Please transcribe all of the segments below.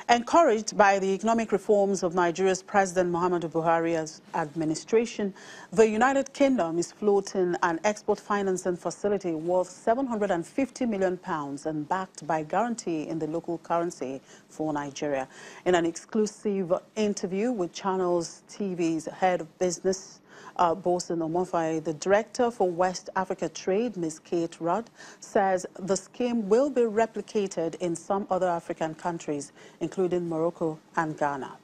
Encouraged by the economic reforms of Nigeria's President Muhammadu Buhari's administration, the United Kingdom is floating an export financing facility worth £750 million and backed by guarantee in the local currency for Nigeria. In an exclusive interview with Channels TV's head of business, Bosun Omofai, the director for West Africa Trade, Ms. Kate Rudd, says the scheme will be replicated in some other African countries, including Morocco and Ghana.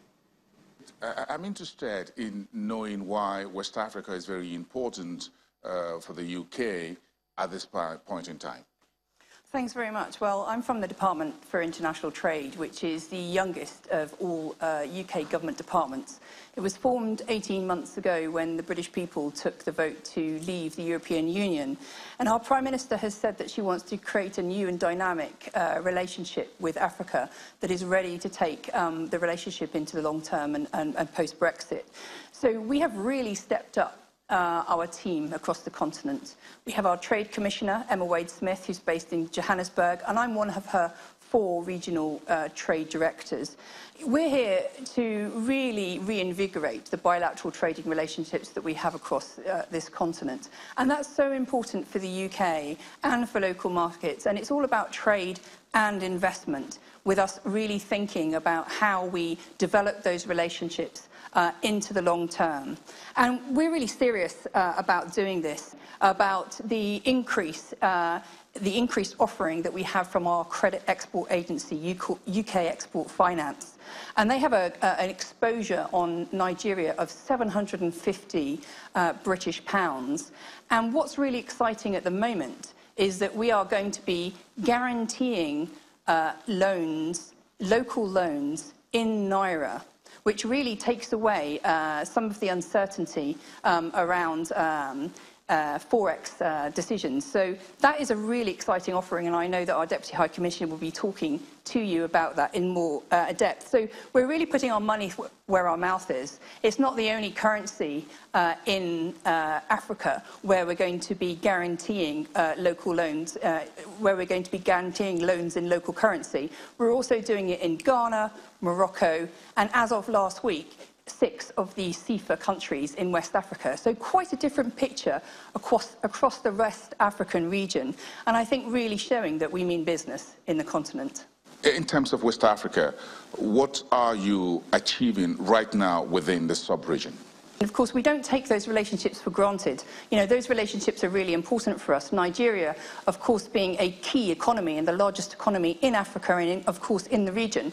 I'm interested in knowing why West Africa is very important for the UK at this point in time. Thanks very much. Well, I'm from the Department for International Trade, which is the youngest of all UK government departments. It was formed 18 months ago when the British people took the vote to leave the European Union. And our Prime Minister has said that she wants to create a new and dynamic relationship with Africa that is ready to take the relationship into the long term and post-Brexit. So we have really stepped up our team across the continent. We have our Trade Commissioner, Emma Wade-Smith, who's based in Johannesburg, and I'm one of her 4 regional trade directors. We're here to really reinvigorate the bilateral trading relationships that we have across this continent. And that's so important for the UK and for local markets. And it's all about trade and investment, with us really thinking about how we develop those relationships into the long term. And we're really serious about doing this, about the increased offering that we have from our credit export agency, UK Export Finance. And they have an exposure on Nigeria of 750 British pounds. And what's really exciting at the moment is that we are going to be guaranteeing loans, local loans in Naira, which really takes away some of the uncertainty around Forex decisions. So that is a really exciting offering, and I know that our Deputy High Commissioner will be talking to you about that in more depth. So we're really putting our money where our mouth is. It's not the only currency in Africa where we're going to be guaranteeing local loans, where we're going to be guaranteeing loans in local currency. We're also doing it in Ghana, Morocco, and as of last week, 6 of the CEFA countries in West Africa. So quite a different picture across the West African region, and I think really showing that we mean business in the continent. In terms of West Africa, what are you achieving right now within the sub-region? Of course, we don't take those relationships for granted. You know, those relationships are really important for us. Nigeria, of course, being a key economy and the largest economy in Africa and, of course, in the region,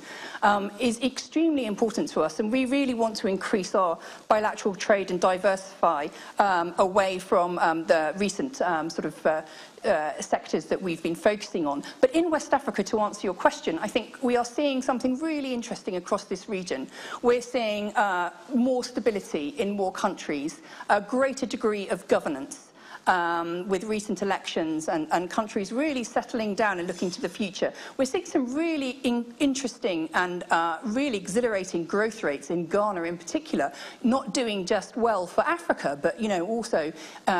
is extremely important to us. And we really want to increase our bilateral trade and diversify away from the recent sectors that we've been focusing on. But in West Africa, to answer your question, I think we are seeing something really interesting across this region. We're seeing more stability in more countries, a greater degree of governance with recent elections and countries really settling down and looking to the future. We're seeing some really interesting and really exhilarating growth rates in Ghana in particular, not doing just well for Africa, but, you know, also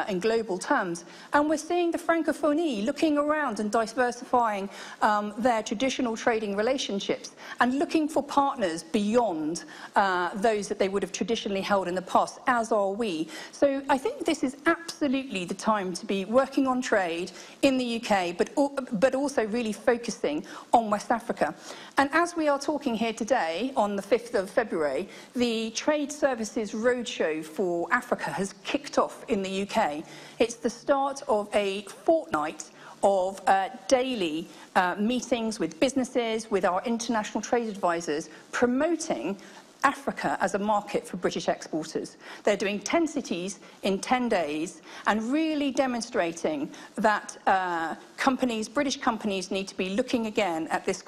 in global terms. And we're seeing the Francophonie looking around and diversifying their traditional trading relationships and looking for partners beyond those that they would have traditionally held in the past, as are we. So I think this is absolutely the time to be working on trade in the UK, but also really focusing on West Africa. And as we are talking here today, on the 5th of February, the Trade Services Roadshow for Africa has kicked off in the UK. It's the start of a fortnight of daily meetings with businesses, with our international trade advisors, promoting Africa as a market for British exporters. They're doing 10 cities in 10 days and really demonstrating that British companies need to be looking again at this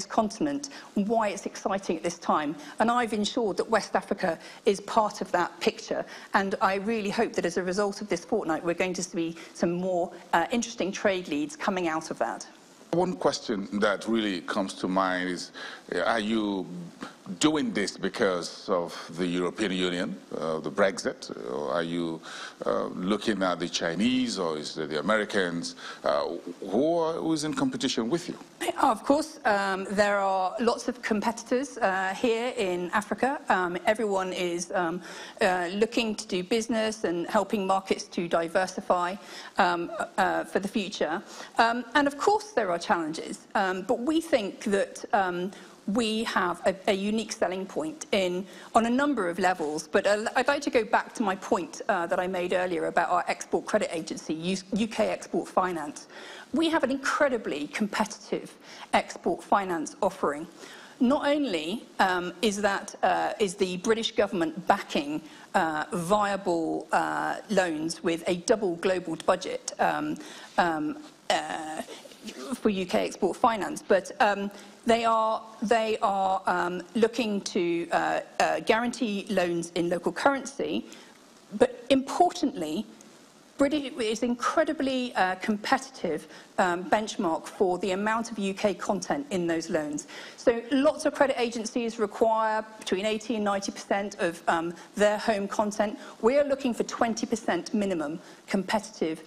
continent and why it's exciting at this time. And I've ensured that West Africa is part of that picture. And I really hope that as a result of this fortnight, we're going to see some more interesting trade leads coming out of that. One question that really comes to mind is, are you doing this because of the European Union, the Brexit? Or are you looking at the Chinese, or is it the Americans? Who is in competition with you? Of course, there are lots of competitors here in Africa. Everyone is looking to do business and helping markets to diversify for the future. And of course there are challenges, but we think that we have a unique selling point on a number of levels. But I'd like to go back to my point that I made earlier about our export credit agency, UK Export Finance. We have an incredibly competitive export finance offering. Not only is the British government backing viable loans with a double global budget for UK Export Finance, but they are looking to guarantee loans in local currency, but importantly, British is incredibly competitive benchmark for the amount of UK content in those loans. So lots of credit agencies require between 80 and 90% of their home content. We are looking for 20% minimum competitive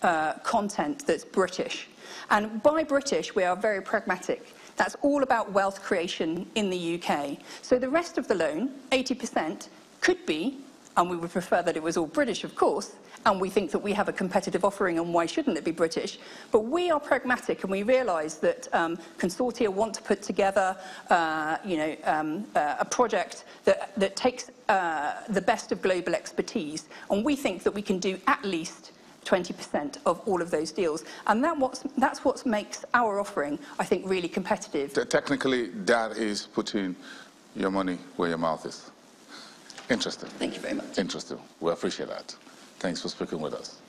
content that's British. And by British, we are very pragmatic. That's all about wealth creation in the UK. So the rest of the loan, 80%, could be, and we would prefer that it was all British, of course, and we think that we have a competitive offering, and why shouldn't it be British? But we are pragmatic, and we realise that consortia want to put together a project that takes the best of global expertise, and we think that we can do at least 20% of all of those deals. And that's what makes our offering, I think, really competitive. Technically, that is putting your money where your mouth is. Interesting. Thank you very much. Interesting. We appreciate that. Thanks for speaking with us.